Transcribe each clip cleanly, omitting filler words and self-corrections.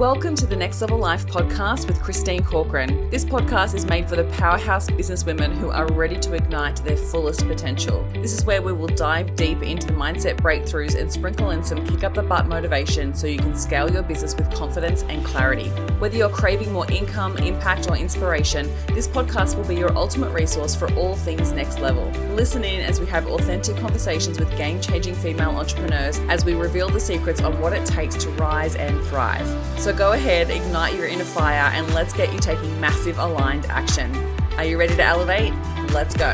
Welcome to the Next Level Life podcast with Christine Corcoran. This podcast is made for the powerhouse businesswomen who are ready to ignite their fullest potential. This is where we will dive deep into the mindset breakthroughs and sprinkle in some kick up the butt motivation so you can scale your business with confidence and clarity. Whether you're craving more income, impact, or inspiration, this podcast will be your ultimate resource for all things next level. Listen in as we have authentic conversations with game-changing female entrepreneurs as we reveal the secrets on what it takes to rise and thrive. So go ahead, ignite your inner fire, and let's get you taking massive aligned action. Are you ready to elevate? Let's go.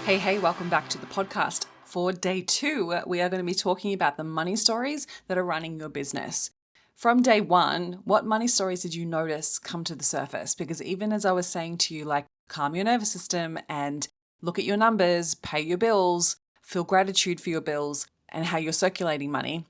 Hey, welcome back to the podcast. For day 2, we are going to be talking about the money stories that are running your business. From day 1, what money stories did you notice come to the surface? Because even as I was saying to you, like, calm your nervous system and look at your numbers, pay your bills, feel gratitude for your bills and how you're circulating money.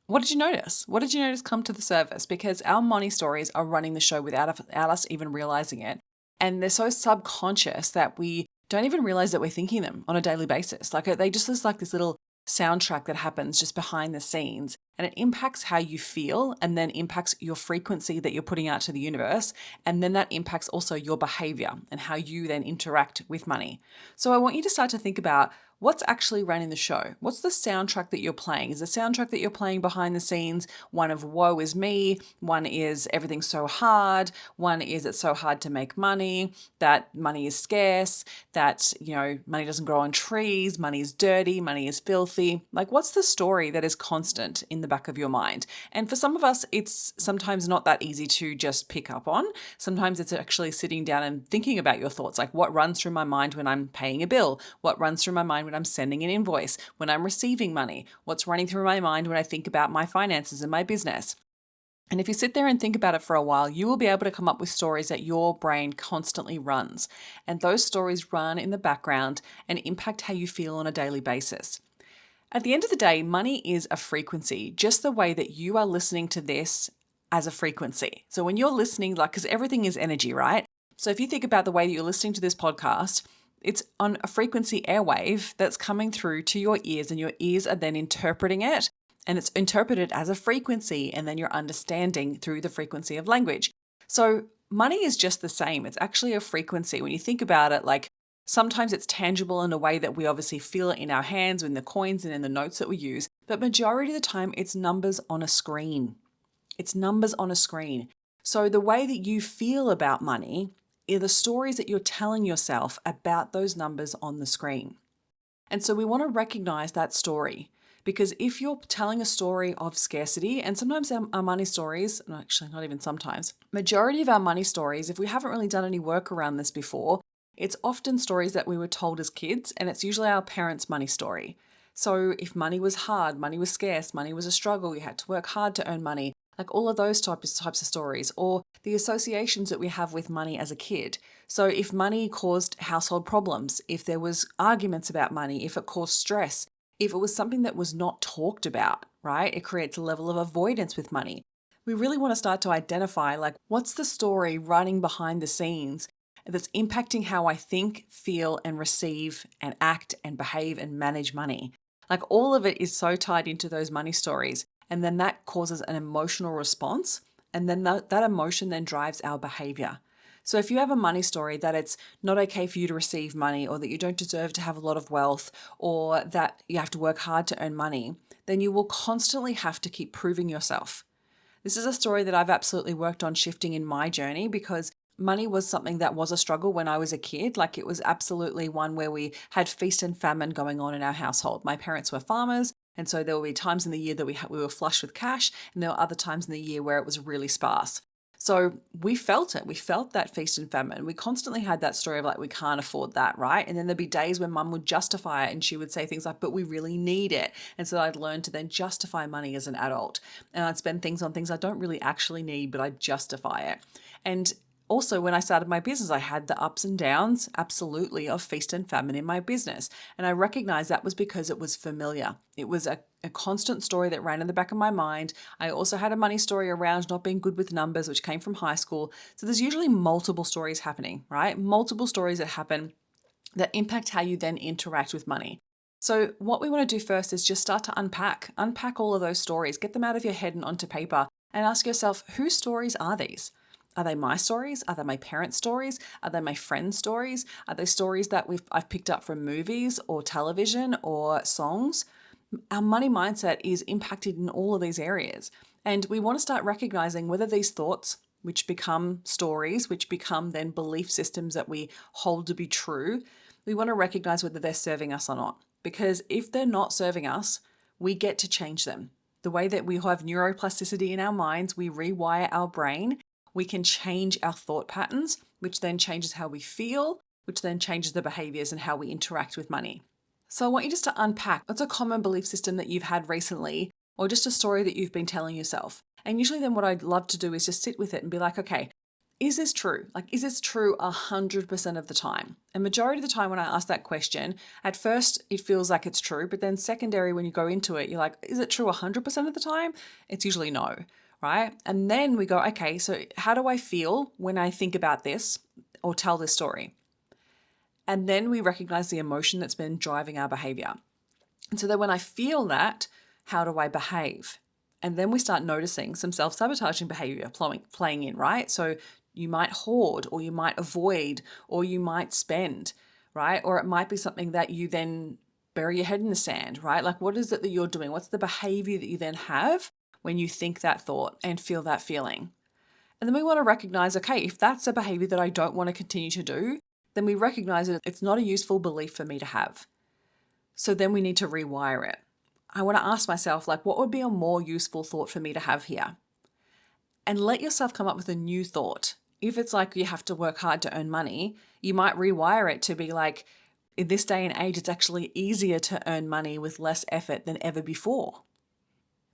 What did you notice? What did you notice come to the surface? Because our money stories are running the show without us even realizing it. And they're so subconscious that we don't even realize that we're thinking them on a daily basis. Like they just is like this little soundtrack that happens just behind the scenes, and it impacts how you feel and then impacts your frequency that you're putting out to the universe. And then that impacts also your behavior and how you then interact with money. So I want you to start to think about what's actually running the show. What's the soundtrack that you're playing? Is the soundtrack that you're playing behind the scenes one of woe is me? One is everything's so hard. One is it's so hard to make money, that money is scarce, that, money doesn't grow on trees, money is dirty, money is filthy. Like, what's the story that is constant in the back of your mind? And for some of us, it's sometimes not that easy to just pick up on. Sometimes it's actually sitting down and thinking about your thoughts, like what runs through my mind when I'm paying a bill? What runs through my mind when I'm sending an invoice, when I'm receiving money? What's running through my mind when I think about my finances and my business? And if you sit there and think about it for a while, you will be able to come up with stories that your brain constantly runs. And those stories run in the background and impact how you feel on a daily basis. At the end of the day, money is a frequency, just the way that you are listening to this as a frequency. So when you're listening, because everything is energy, right? So if you think about the way that you're listening to this podcast, it's on a frequency airwave that's coming through to your ears, and your ears are then interpreting it, and it's interpreted as a frequency, and then you're understanding through the frequency of language. So money is just the same. It's actually a frequency. When you think about it, like sometimes it's tangible in a way that we obviously feel it in our hands, in the coins and in the notes that we use, but majority of the time it's numbers on a screen. It's numbers on a screen. So the way that you feel about money are the stories that you're telling yourself about those numbers on the screen. And so we want to recognize that story, because if you're telling a story of scarcity, and sometimes our money stories, no, actually not even sometimes, majority of our money stories, if we haven't really done any work around this before, it's often stories that we were told as kids, and it's usually our parents' money story. So if money was hard, money was scarce, money was a struggle, you had to work hard to earn money, like all of those types of stories, or the associations that we have with money as a kid. So if money caused household problems, if there was arguments about money, if it caused stress, if it was something that was not talked about, right? It creates a level of avoidance with money. We really want to start to identify, like, what's the story running behind the scenes that's impacting how I think, feel, and receive, and act, and behave, and manage money. Like, all of it is so tied into those money stories. And then that causes an emotional response. And then that emotion then drives our behavior. So if you have a money story that it's not okay for you to receive money, or that you don't deserve to have a lot of wealth, or that you have to work hard to earn money, then you will constantly have to keep proving yourself. This is a story that I've absolutely worked on shifting in my journey, because money was something that was a struggle when I was a kid. Like, it was absolutely one where we had feast and famine going on in our household. My parents were farmers, and so there will be times in the year that we were flush with cash, and there were other times in the year where it was really sparse. So we felt it. We felt that feast and famine. We constantly had that story of, like, we can't afford that, right? And then there'd be days when mum would justify it, and she would say things like, but we really need it. And so I'd learn to then justify money as an adult. And I'd spend things on things I don't really actually need, but I'd justify it. And also, when I started my business, I had the ups and downs, absolutely, of feast and famine in my business. And I recognized that was because it was familiar. It was a constant story that ran in the back of my mind. I also had a money story around not being good with numbers, which came from high school. So there's usually multiple stories happening, right? Multiple stories that happen that impact how you then interact with money. So what we want to do first is just start to unpack all of those stories, get them out of your head and onto paper, and ask yourself, whose stories are these? Are they my stories? Are they my parents' stories? Are they my friends' stories? Are they stories that I've picked up from movies or television or songs? Our money mindset is impacted in all of these areas. And we want to start recognizing whether these thoughts, which become stories, which become then belief systems that we hold to be true, we want to recognize whether they're serving us or not. Because if they're not serving us, we get to change them. The way that we have neuroplasticity in our minds, we rewire our brain, we can change our thought patterns, which then changes how we feel, which then changes the behaviors and how we interact with money. So I want you just to unpack what's a common belief system that you've had recently, or just a story that you've been telling yourself. And usually then what I'd love to do is just sit with it and be like, okay, is this true? Like, is this true 100% of the time? And majority of the time when I ask that question, at first it feels like it's true, but then secondary, when you go into it, you're like, is it true 100% of the time? It's usually no, right? And then we go, okay, so how do I feel when I think about this or tell this story? And then we recognize the emotion that's been driving our behavior. And so then when I feel that, how do I behave? And then we start noticing some self-sabotaging behavior playing in, right? So you might hoard, or you might avoid, or you might spend, right? Or it might be something that you then bury your head in the sand, right? Like, what is it that you're doing? What's the behavior that you then have when you think that thought and feel that feeling? And then we want to recognize, okay, if that's a behavior that I don't want to continue to do, then we recognize that it's not a useful belief for me to have. So then we need to rewire it. I want to ask myself, like, what would be a more useful thought for me to have here? And let yourself come up with a new thought. If it's like you have to work hard to earn money, you might rewire it to be like, in this day and age, it's actually easier to earn money with less effort than ever before.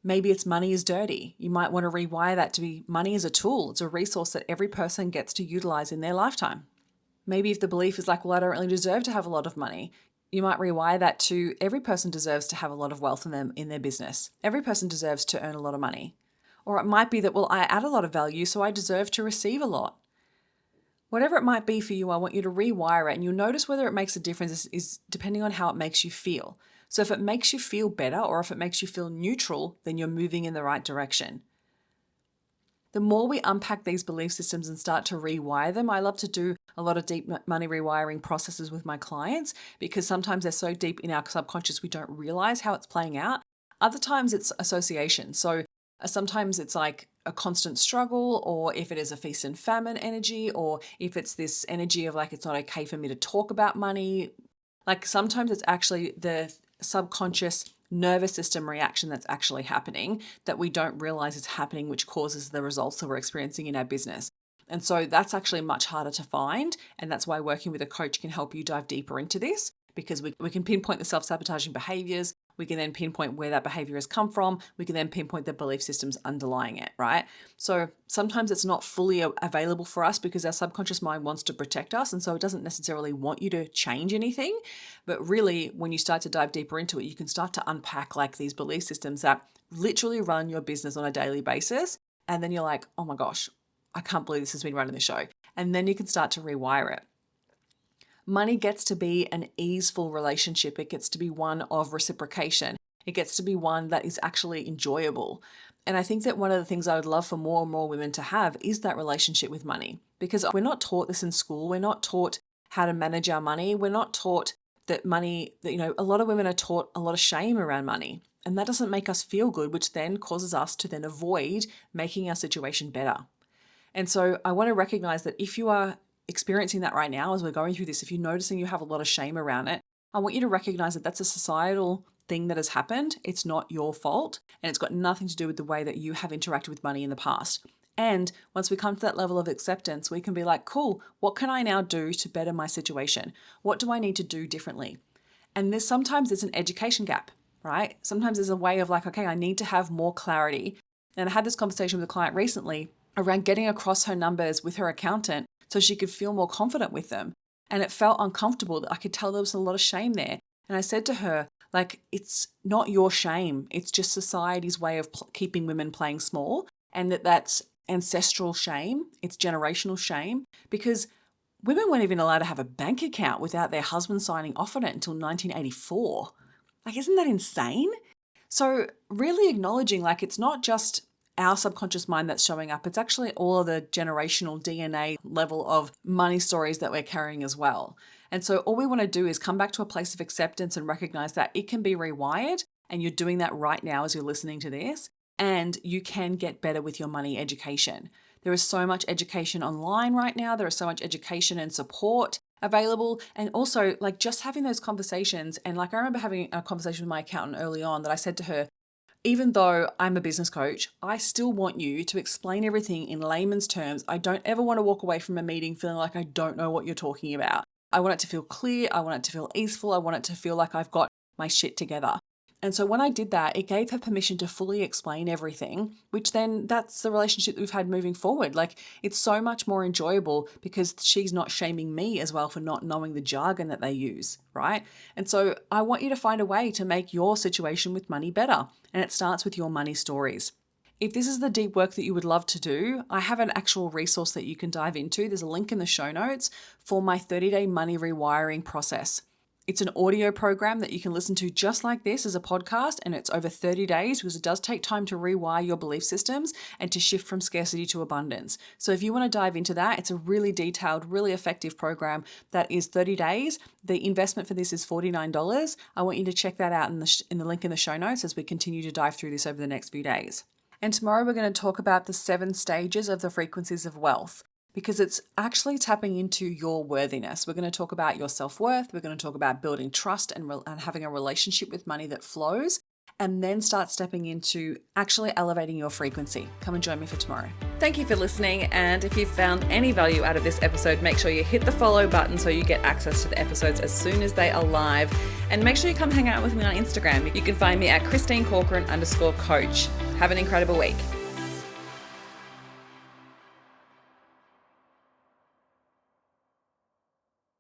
Maybe it's money is dirty. You might want to rewire that to be money is a tool. It's a resource that every person gets to utilize in their lifetime. Maybe if the belief is like, well, I don't really deserve to have a lot of money, you might rewire that to every person deserves to have a lot of wealth in their business. Every person deserves to earn a lot of money. Or it might be that, well, I add a lot of value, so I deserve to receive a lot. Whatever it might be for you, I want you to rewire it, and you'll notice whether it makes a difference is depending on how it makes you feel. So if it makes you feel better, or if it makes you feel neutral, then you're moving in the right direction. The more we unpack these belief systems and start to rewire them, I love to do a lot of deep money rewiring processes with my clients, because sometimes they're so deep in our subconscious we don't realize how it's playing out. Other times it's association. So sometimes it's like a constant struggle, or if it is a feast and famine energy, or if it's this energy of like, it's not okay for me to talk about money. Like sometimes it's actually the subconscious nervous system reaction that's actually happening that we don't realize is happening, which causes the results that we're experiencing in our business. And so that's actually much harder to find. And that's why working with a coach can help you dive deeper into this, because we can pinpoint the self-sabotaging behaviors. We can then pinpoint where that behavior has come from. We can then pinpoint the belief systems underlying it, right? So sometimes it's not fully available for us because our subconscious mind wants to protect us. And so it doesn't necessarily want you to change anything. But really, when you start to dive deeper into it, you can start to unpack like these belief systems that literally run your business on a daily basis. And then you're like, oh my gosh, I can't believe this has been running the show. And then you can start to rewire it. Money gets to be an easeful relationship. It gets to be one of reciprocation. It gets to be one that is actually enjoyable. And I think that one of the things I would love for more and more women to have is that relationship with money, because we're not taught this in school. We're not taught how to manage our money. We're not taught that money, that, a lot of women are taught a lot of shame around money, and that doesn't make us feel good, which then causes us to then avoid making our situation better. And so I want to recognize that if you are experiencing that right now as we're going through this, if you're noticing you have a lot of shame around it, I want you to recognize that that's a societal thing that has happened. It's not your fault, and it's got nothing to do with the way that you have interacted with money in the past. And once we come to that level of acceptance, we can be like, cool, what can I now do to better my situation? What do I need to do differently? And sometimes there's an education gap, right? Sometimes there's a way of like, okay, I need to have more clarity. And I had this conversation with a client recently around getting across her numbers with her accountant so she could feel more confident with them. And it felt uncomfortable. I could tell there was a lot of shame there. And I said to her, like, it's not your shame. It's just society's way of keeping women playing small. And that's ancestral shame. It's generational shame, because women weren't even allowed to have a bank account without their husband signing off on it until 1984. Like, isn't that insane? So really acknowledging like it's not just our subconscious mind that's showing up, it's actually all of the generational DNA level of money stories that we're carrying as well. And so all we want to do is come back to a place of acceptance and recognize that it can be rewired, and you're doing that right now as you're listening to this, and you can get better with your money education. There is so much education online right now. There is so much education and support available. And also, like, just having those conversations. And like, I remember having a conversation with my accountant early on that I said to her, even though I'm a business coach, I still want you to explain everything in layman's terms. I don't ever want to walk away from a meeting feeling like I don't know what you're talking about. I want it to feel clear. I want it to feel easeful. I want it to feel like I've got my shit together. And so when I did that, it gave her permission to fully explain everything, which then that's the relationship that we've had moving forward. Like, it's so much more enjoyable because she's not shaming me as well for not knowing the jargon that they use, right? And so I want you to find a way to make your situation with money better. And it starts with your money stories. If this is the deep work that you would love to do, I have an actual resource that you can dive into. There's a link in the show notes for my 30-day money rewiring process. It's an audio program that you can listen to just like this as a podcast, and it's over 30 days because it does take time to rewire your belief systems and to shift from scarcity to abundance. So if you want to dive into that, it's a really detailed, really effective program that is 30 days. The investment for this is $49. I want you to check that out in the link in the show notes as we continue to dive through this over the next few days. And tomorrow we're going to talk about the 7 stages of the frequencies of wealth, because it's actually tapping into your worthiness. We're going to talk about your self-worth. We're going to talk about building trust and having a relationship with money that flows, and then start stepping into actually elevating your frequency. Come and join me for tomorrow. Thank you for listening. And if you've found any value out of this episode, make sure you hit the follow button so you get access to the episodes as soon as they are live. And make sure you come hang out with me on Instagram. You can find me at @ChristineCorcoran_coach. Have an incredible week.